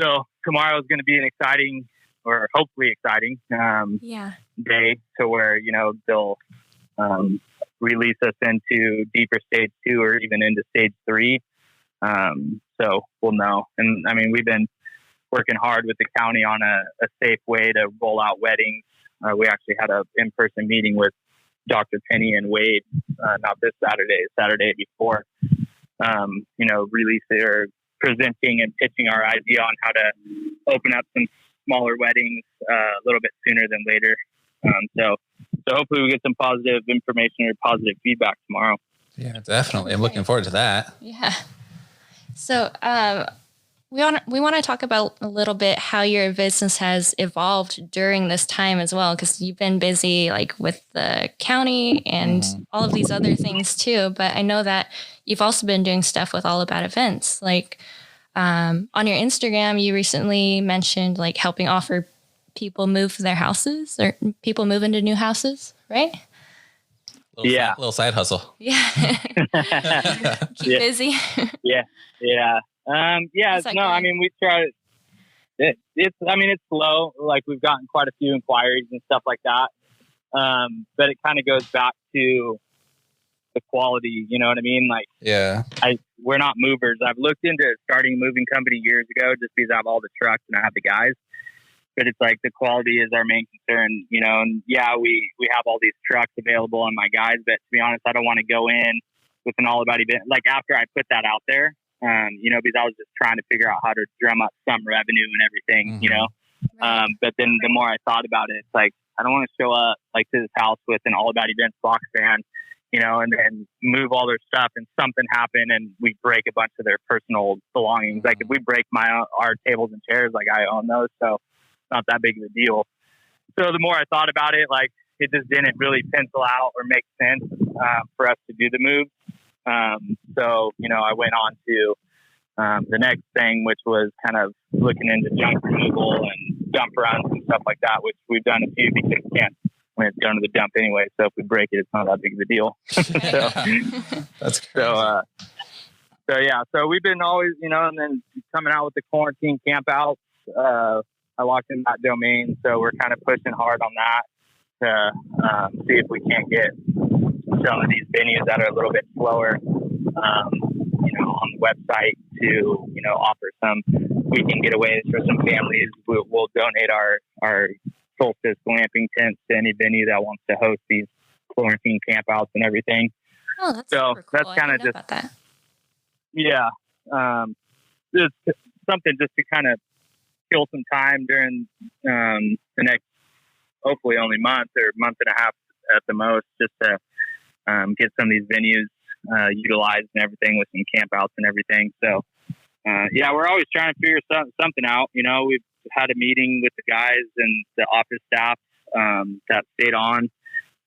Speaker 4: So tomorrow is going to be an exciting, or hopefully exciting, day to where, you know, they'll release us into deeper stage 2 or even into stage 3. So we'll know. And I mean, we've been working hard with the county on a safe way to roll out weddings. We actually had a in-person meeting with Dr. Penny and Wade, not this Saturday before, you know, releasing or presenting and pitching our idea on how to open up some smaller weddings a little bit sooner than later. So hopefully we get some positive information or positive feedback tomorrow.
Speaker 2: Yeah, definitely. I'm looking forward to that.
Speaker 3: Yeah. So we want to talk about a little bit how your business has evolved during this time as well, because you've been busy like with the county and all of these other things too. But I know that you've also been doing stuff with All About Events. Like on your Instagram, you recently mentioned like helping offer people move their houses or people move into new houses, right?
Speaker 2: Little side hustle.
Speaker 3: Yeah. Keep busy.
Speaker 4: Yeah. I mean, we try. It's slow. Like we've gotten quite a few inquiries and stuff like that. But it kind of goes back to the quality. You know what I mean? Like, we're not movers. I've looked into starting a moving company years ago just because I have all the trucks and I have the guys. But it's like the quality is our main concern, you know. And we have all these trucks available on my guys, but to be honest, I don't want to go in with an all about event. Like after I put that out there, you know, because I was just trying to figure out how to drum up some revenue and everything, you know. But then the more I thought about it, it's like, I don't want to show up like to this house with an All About Events box van, you know, and then move all their stuff and something happen and we break a bunch of their personal belongings. Like if we break our tables and chairs, like I own those. So it's not that big of a deal. So the more I thought about it, like it just didn't really pencil out or make sense for us to do the move. So, you know, I went on to the next thing, which was kind of looking into junk removal and dump runs and stuff like that, which we've done a few because we can't, when it's going to the dump anyway. So if we break it, it's not that big of a deal.
Speaker 2: That's crazy.
Speaker 4: So we've been always, you know, and then coming out with the quarantine camp outs, I locked in that domain. So we're kind of pushing hard on that to see if we can't get some of these venues that are a little bit slower, you know, on the website to, you know, offer some weekend getaways for some families. We'll donate our solstice glamping tents to any venue that wants to host these quarantine campouts and everything.
Speaker 3: Oh, that's
Speaker 4: so
Speaker 3: super cool.
Speaker 4: That's kind of just
Speaker 3: about that.
Speaker 4: Yeah, it's something just to kind of kill some time during the next, hopefully only month or month and a half at the most, just to get some of these venues utilized and everything with some campouts and everything. So, we're always trying to figure something out. You know, we've had a meeting with the guys and the office staff that stayed on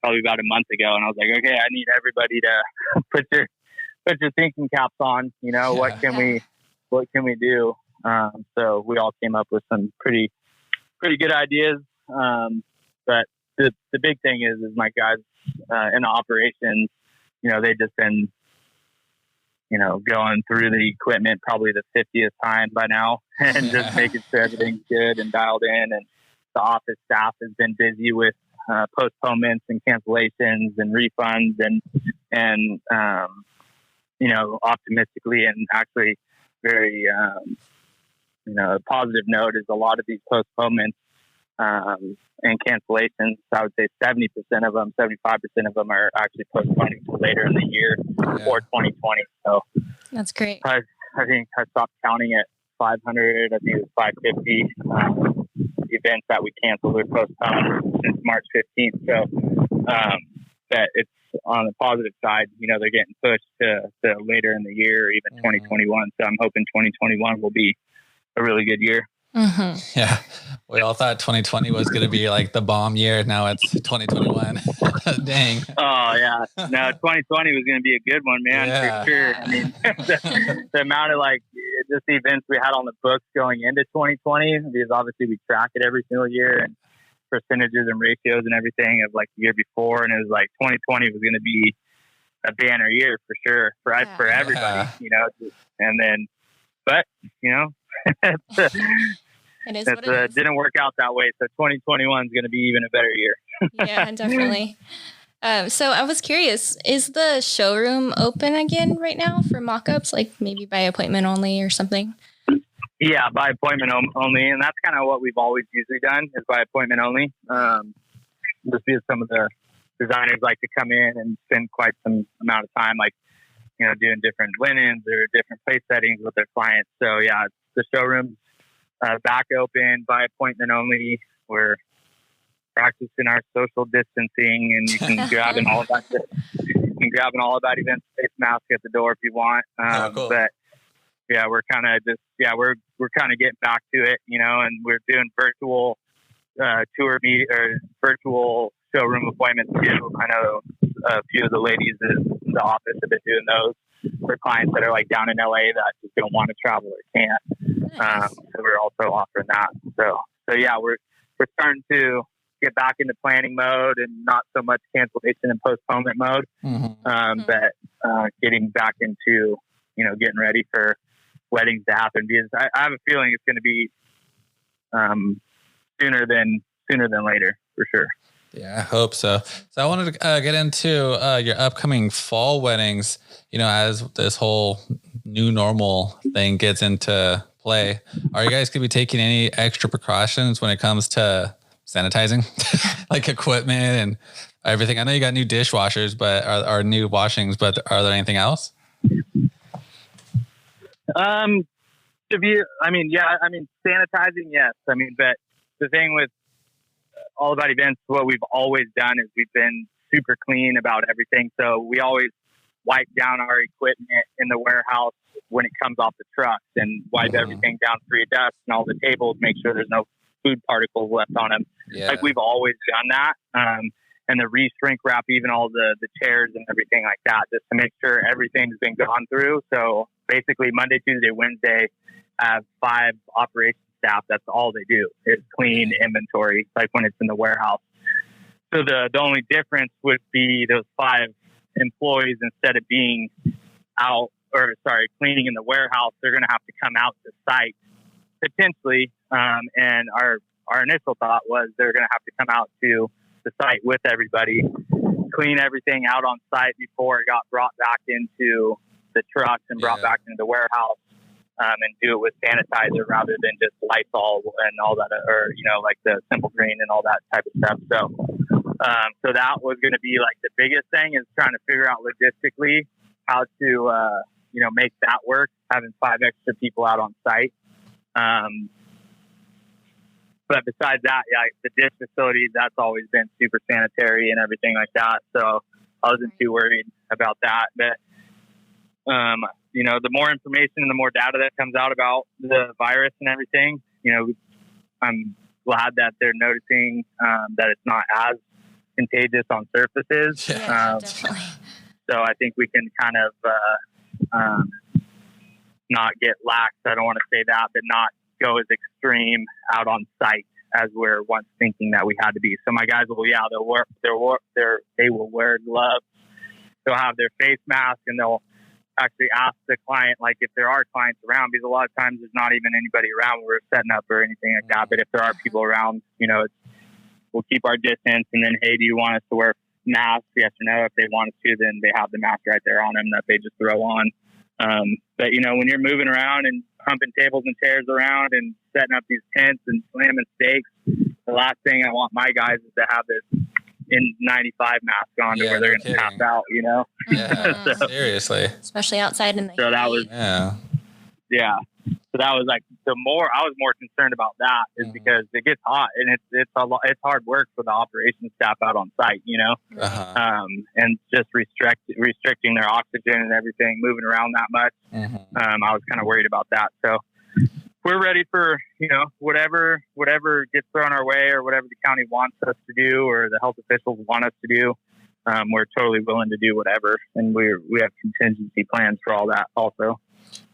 Speaker 4: probably about a month ago, and I was like, okay, I need everybody to put your thinking caps on. You know, what can we do? So we all came up with some pretty good ideas. But the big thing is my guys in operations, you know, they've just been, you know, going through the equipment probably the 50th time by now and just making sure everything's good and dialed in. And the office staff has been busy with postponements and cancellations and refunds and you know, optimistically and actually very, you know, a positive note is a lot of these postponements and cancellations, I would say 70% of them, 75% of them are actually postponing to later in the year or 2020. So
Speaker 3: that's great.
Speaker 4: I think I stopped counting at 500. I think it was 550 events that we canceled or postponed since March 15th. So that it's on the positive side, you know, they're getting pushed to later in the year, or even 2021. So I'm hoping 2021 will be a really good year.
Speaker 3: Mm-hmm.
Speaker 2: Yeah. We all thought 2020 was going to be like the bomb year. Now it's 2021. Dang.
Speaker 4: Oh yeah. No, 2020 was going to be a good one, man, for sure. I mean, the amount of like just the events we had on the books going into 2020, because obviously we track it every single year and percentages and ratios and everything of like the year before. And it was like 2020 was going to be a banner year for sure for everybody, you know, and then, but you know, it didn't work out that way. So 2021 is going to be even a better year.
Speaker 3: Yeah, definitely. So I was curious, is the showroom open again right now for mock-ups, like maybe by appointment only or something?
Speaker 4: Yeah, by appointment only. And that's kind of what we've always usually done, is by appointment only. Just because some of the designers like to come in and spend quite some amount of time, like, you know, doing different linens or different place settings with their clients. So yeah, the showroom's back open by appointment only. We're practicing our social distancing, and you can grab an all about event face mask at the door if you want.
Speaker 2: Cool.
Speaker 4: But yeah, we're kind of we're kind of getting back to it, you know, and we're doing virtual virtual showroom appointments too. I know a few of the ladies in the office have been doing those for clients that are like down in LA that just don't want to travel or can't. So we're also offering that. So yeah, we're starting to get back into planning mode and not so much cancellation and postponement mode. But getting back into, you know, getting ready for weddings to happen, because I have a feeling it's going to be sooner than later for sure.
Speaker 2: Yeah, I hope so. So I wanted to get into your upcoming fall weddings. You know, as this whole new normal thing gets into play, are you guys going to be taking any extra precautions when it comes to sanitizing, like equipment and everything? I know you got new dishwashers, but are new washings, but are there anything else?
Speaker 4: Sanitizing, yes. But the thing with All About Events, what we've always done is we've been super clean about everything. So we always wipe down our equipment in the warehouse when it comes off the trucks, and wipe everything down free of dust, and all the tables, make sure there's no food particles left on them. Yeah. Like we've always done that. And the re-shrink wrap, even all the chairs and everything like that, just to make sure everything's been gone through. So basically Monday, Tuesday, Wednesday, I have 5 operations staff. That's all they do is clean inventory, like when it's in the warehouse. So the only difference would be those 5 employees, instead of being cleaning in the warehouse, they're going to have to come out to site potentially. And our initial thought was they're going to have to come out to the site with everybody, clean everything out on site before it got brought back into the trucks and brought back into the warehouse, and do it with sanitizer rather than just Lysol and all that, or, you know, like the Simple Green and all that type of stuff. So that was going to be like the biggest thing, is trying to figure out logistically how to, make that work, having 5 extra people out on site. But besides that, yeah, the dish facility, that's always been super sanitary and everything like that. So I wasn't too worried about that. But, the more information and the more data that comes out about the virus and everything, I'm glad that they're noticing that it's not as contagious on surfaces.
Speaker 3: Yeah, definitely.
Speaker 4: So I think we can kind of not get lax. I don't want to say that, but not go as extreme out on site as we're once thinking that we had to be. So my guys will, they will wear gloves. They'll have their face mask, and they'll actually ask the client, like if there are clients around, because a lot of times there's not even anybody around when we're setting up or anything like that. But if there are people around, we'll keep our distance, and then, hey, do you want us to wear masks? Yes or no. If they want us to, then they have the mask right there on them that they just throw on. But when you're moving around and humping tables and chairs around and setting up these tents and slamming stakes, the last thing I want my guys is to have this N95 mask on to where they're going to pass out,
Speaker 2: Yeah,
Speaker 4: So,
Speaker 2: seriously.
Speaker 3: Especially outside in the
Speaker 4: so that was, Yeah. So that was like I was more concerned about that is because it gets hot and it's hard work for the operations staff out on site, and just restricting their oxygen and everything, moving around that much. I was kind of worried about that. So we're ready for, whatever gets thrown our way or whatever the county wants us to do or the health officials want us to do. We're totally willing to do whatever. And we have contingency plans for all that also.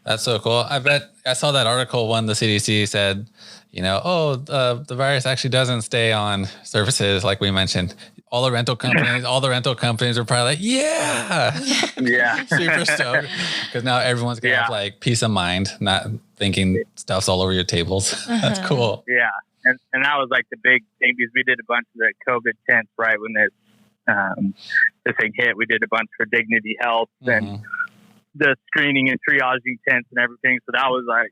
Speaker 2: That's so cool. I bet I saw that article when the CDC said, the virus actually doesn't stay on surfaces like we mentioned. All the rental companies are probably like, yeah, super stoked because now everyone's gonna have like peace of mind, not thinking stuff's all over your tables. That's cool.
Speaker 4: Yeah, and that was like the big thing because we did a bunch of the COVID tents right when this thing hit. We did a bunch for Dignity Health and the screening and triaging tents and everything. So that was like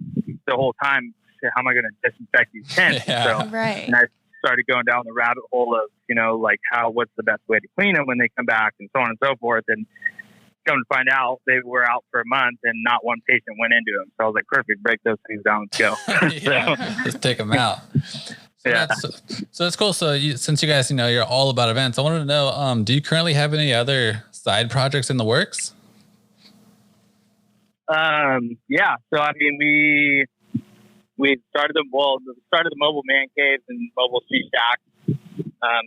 Speaker 4: the whole time, how am I going to disinfect these tents? And I started going down the rabbit hole of, what's the best way to clean them when they come back and so on and so forth. And come to find out they were out for a month and not one patient went into them. So I was like, perfect, break those things down, let's go.
Speaker 2: Just take them out. So that's cool. So since you guys, you're all about events, I wanted to know, do you currently have any other side projects in the works?
Speaker 4: Yeah. So, I mean, we started the mobile man caves and mobile sea shacks.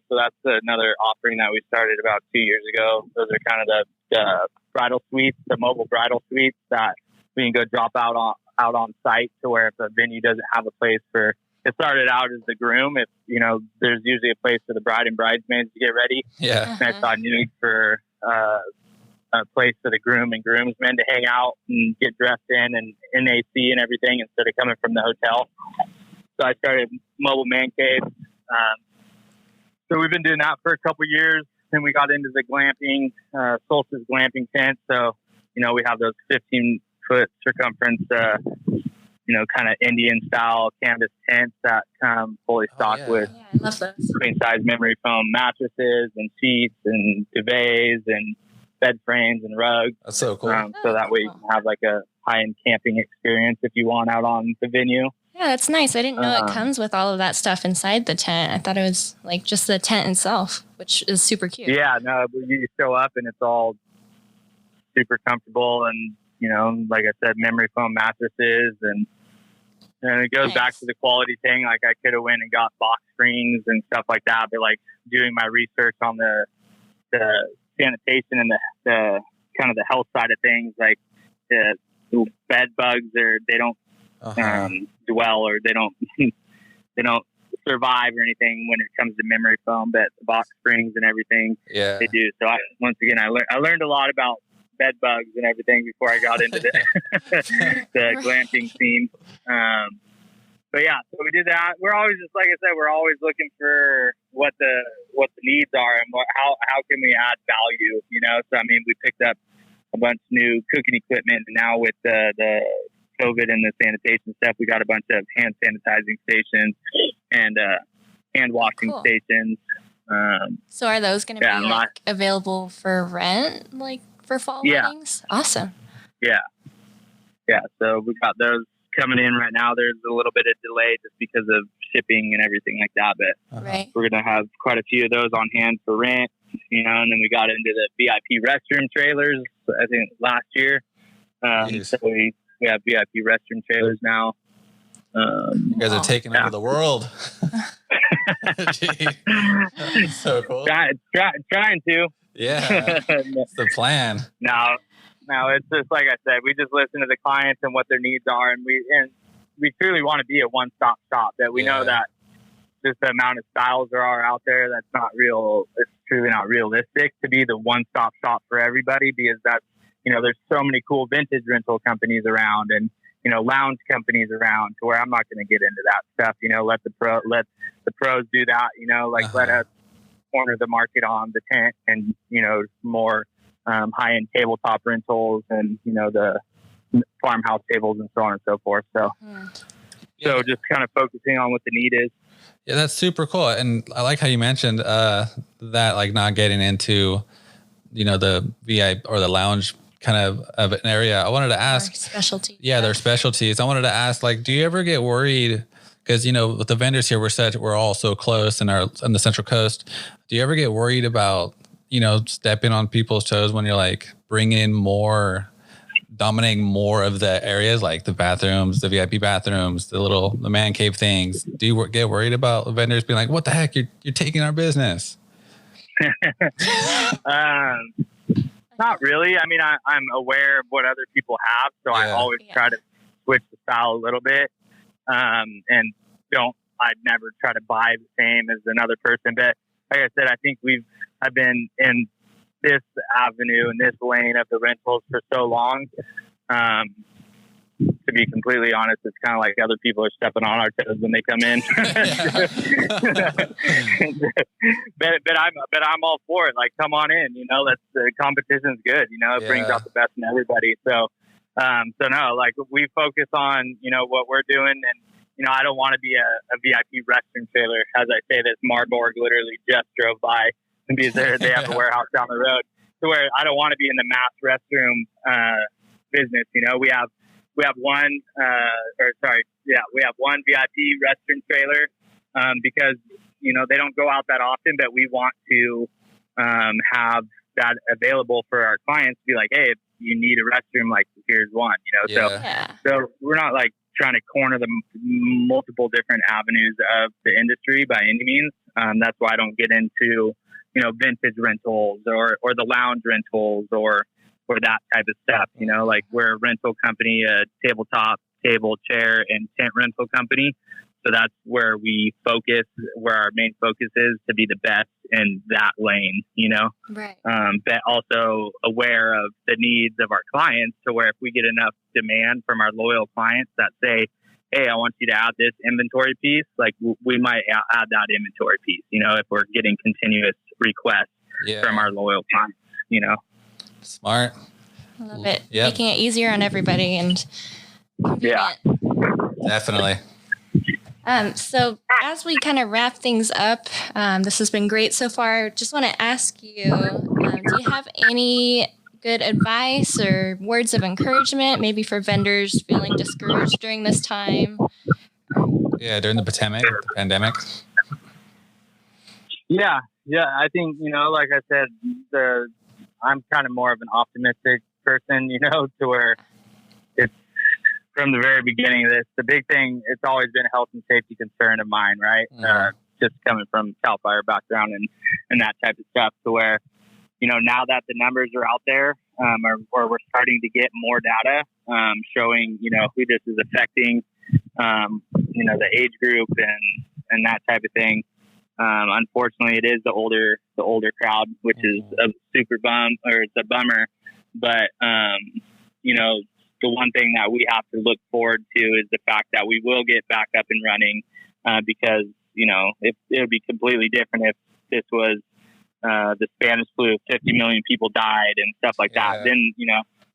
Speaker 4: So that's another offering that we started about 2 years ago. Those are kind of the bridal suites, the mobile bridal suites that we can go drop out on site to where if a venue doesn't have a place for, it started out as the groom. If, there's usually a place for the bride and bridesmaids to get ready.
Speaker 2: Yeah.
Speaker 4: And I saw a need for, a place for the groom and groomsmen to hang out and get dressed in AC and everything instead of coming from the hotel. So I started Mobile Man Cave. So we've been doing that for a couple years. Then we got into the glamping, Solstice glamping tent. So, we have those 15-foot circumference, kind of Indian style canvas tents that come fully stocked with
Speaker 3: I love those.
Speaker 4: queen size memory foam mattresses and sheets and duvets and bed frames and rugs.
Speaker 2: That's so cool.
Speaker 4: So that way you can have like a high-end camping experience if you want out on the venue.
Speaker 3: Yeah, that's nice. I didn't know it comes with all of that stuff inside the tent. I thought it was like just the tent itself, which is super cute.
Speaker 4: Yeah, no, you show up and it's all super comfortable and, like I said, memory foam mattresses and it goes back to the quality thing. Like I could have went and got box springs and stuff like that, but like doing my research on the sanitation and the kind of the health side of things, like the bed bugs they don't dwell or they don't survive or anything when it comes to memory foam, but the box springs and everything they do. So I learned a lot about bed bugs and everything before I got into the glamping scene. But yeah, so we did that. We're always, just like I said, we're always looking for what the needs are and how can we add value, So, I mean, we picked up a bunch of new cooking equipment and now with the COVID and the sanitation stuff, we got a bunch of hand sanitizing stations and hand washing stations.
Speaker 3: So are those going to be available for rent, like for fall weddings? Awesome. Yeah. So we got those coming in right now. There's a little bit of delay just because of shipping and everything like that, but we're going to have quite a few of those on hand for rent, and then we got into the VIP restroom trailers, I think last year. So we have VIP restroom trailers now.
Speaker 2: You guys are taking over the world. So cool.
Speaker 4: Trying to.
Speaker 2: Yeah. That's the plan.
Speaker 4: No, it's just like I said, we just listen to the clients and what their needs are, and we truly want to be a one-stop shop. That we know that just the amount of styles there are out there, that's not real. It's truly not realistic to be the one-stop shop for everybody because that's there's so many cool vintage rental companies around and lounge companies around to where I'm not going to get into that stuff. Let the pros do that. Let us corner the market on the tent and more. High-end tabletop rentals and, the farmhouse tables and so on and so forth. So, so just kind of focusing on what the need is.
Speaker 2: Yeah, that's super cool. And I like how you mentioned that, like not getting into, the VIP or the lounge kind of an area. I wanted to ask,
Speaker 3: Or specialty.
Speaker 2: yeah, their specialties. I wanted to ask, like, do you ever get worried? Because, with the vendors here, we're all so close on the Central Coast. Do you ever get worried about, stepping on people's toes when you're like bringing in dominating more of the areas, like the bathrooms, the VIP bathrooms, the man cave things? Do you get worried about vendors being like, what the heck, you're taking our business?
Speaker 4: Not really. I mean, I'm aware of what other people have, so I always try to switch the style a little bit. And I'd never try to buy the same as another person. But like I said, I think I've been in this avenue and this lane of the rentals for so long. To be completely honest, it's kind of like other people are stepping on our toes when they come in. but I'm all for it. Like, come on in, the competition's good. It brings out the best in everybody. So no, like, we focus on, what we're doing. And, I don't want to be a VIP restroom trailer. As I say this, Marburg literally just drove by because they have a warehouse down the road, to where I don't want to be in the mass restroom, business. We have one VIP restroom trailer, because, they don't go out that often, but we want to, have that available for our clients to be like, hey, if you need a restroom, like, here's one, So we're not like trying to corner the multiple different avenues of the industry by any means. That's why I don't get into, vintage rentals or the lounge rentals or that type of stuff. Like, we're a rental company, a tabletop, table, chair, and tent rental company. So that's where we focus, where our main focus is, to be the best in that lane,
Speaker 3: Right.
Speaker 4: But also aware of the needs of our clients, to where if we get enough demand from our loyal clients that say, hey, I want you to add this inventory piece, like, we might add that inventory piece, if we're getting continuous requests from our loyal clients,
Speaker 2: Smart.
Speaker 3: I love it. Yep. Making it easier on everybody and convenient.
Speaker 2: Definitely.
Speaker 3: So as we kind of wrap things up, this has been great so far. Just want to ask you, do you have any good advice or words of encouragement, maybe for vendors feeling discouraged during this time?
Speaker 2: Yeah, during the pandemic.
Speaker 4: Yeah. I think, like I said, I'm kind of more of an optimistic person, to where it's, from the very beginning of this, the big thing, it's always been a health and safety concern of mine, right? Mm-hmm. Just coming from CAL FIRE background and that type of stuff, to where, now that the numbers are out there, or we're starting to get more data, showing, who this is affecting, the age group and that type of thing. Unfortunately, it is the older crowd, which is it's a bummer. But, the one thing that we have to look forward to is the fact that we will get back up and running, because, it would be completely different if this was the Spanish flu, 50 million people died and stuff like that. Then,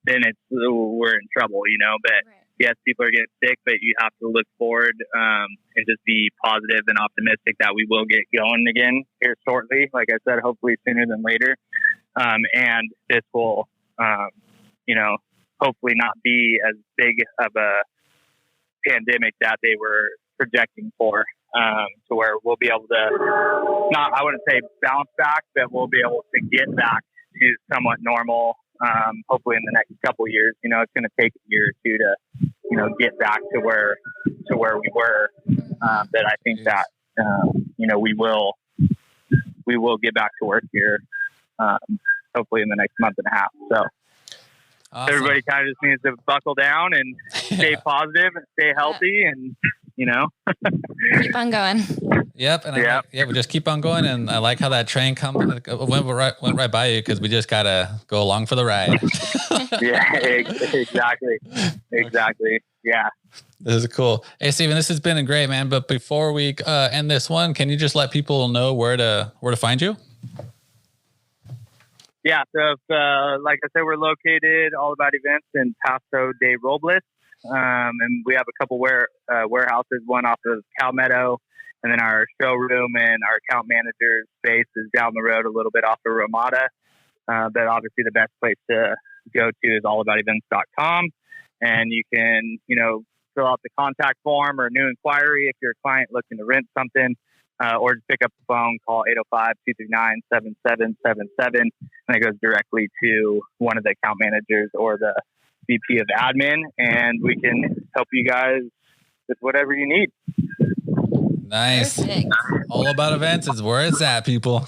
Speaker 4: then we're in trouble, but yes, people are getting sick, but you have to look forward, and just be positive and optimistic that we will get going again here shortly. Like I said, hopefully sooner than later. And this will, hopefully not be as big of a pandemic that they were projecting for, to where we'll be able to, I wouldn't say bounce back, but we'll be able to get back to somewhat normal, hopefully in the next couple of years. It's going to take a year or two to, get back to where we were. But I think that, we will get back to work here, hopefully in the next month and a half. So, awesome. Everybody kind of just needs to buckle down and stay positive and stay healthy, and
Speaker 3: keep on going.
Speaker 2: Yep, and we just keep on going. And I like how that train went right by you, because we just gotta go along for the ride.
Speaker 4: Yeah, exactly. Yeah,
Speaker 2: this is cool. Hey, Steven, this has been great, man. But before we end this one, can you just let people know where to find you?
Speaker 4: Yeah, so if, like I said, we're located All About Events in Paso de Robles, and we have a couple warehouses, one off of Calmetto, and then our showroom and our account manager space is down the road a little bit off of Ramada. But obviously the best place to
Speaker 5: go to is allaboutevents.com, and you can, fill out the contact form or a new inquiry if you're a client looking to rent something, or just pick up the phone, call 805-239-7777, and it goes directly to one of the account managers or the VP of admin, and we can help you guys with whatever you need.
Speaker 2: Nice.
Speaker 3: Perfect.
Speaker 2: All About Events is where it's at, people.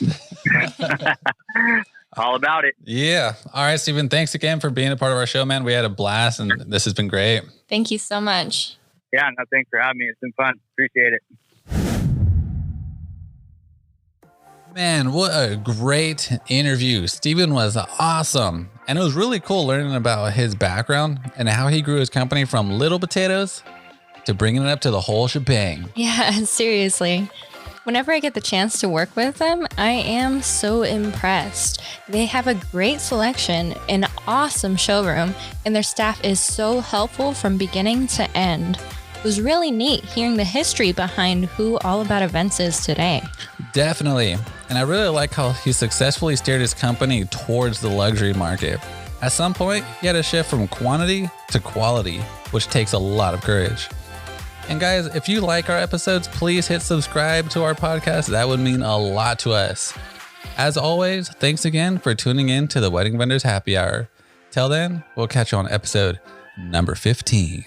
Speaker 5: All about it.
Speaker 2: Yeah. All right, Steven, thanks again for being a part of our show, man. We had a blast, and this has been great.
Speaker 3: Thank you so much.
Speaker 5: Yeah, no, thanks for having me. It's been fun. Appreciate it.
Speaker 2: Man, what a great interview. Steven was awesome. And it was really cool learning about his background and how he grew his company from little potatoes to bringing it up to the whole shebang.
Speaker 3: Yeah, seriously. Whenever I get the chance to work with them, I am so impressed. They have a great selection, an awesome showroom, and their staff is so helpful from beginning to end. It was really neat hearing the history behind who All About Events is today.
Speaker 2: Definitely. And I really like how he successfully steered his company towards the luxury market. At some point, he had to shift from quantity to quality, which takes a lot of courage. And guys, if you like our episodes, please hit subscribe to our podcast. That would mean a lot to us. As always, thanks again for tuning in to the Wedding Vendors Happy Hour. Till then, we'll catch you on episode number 15.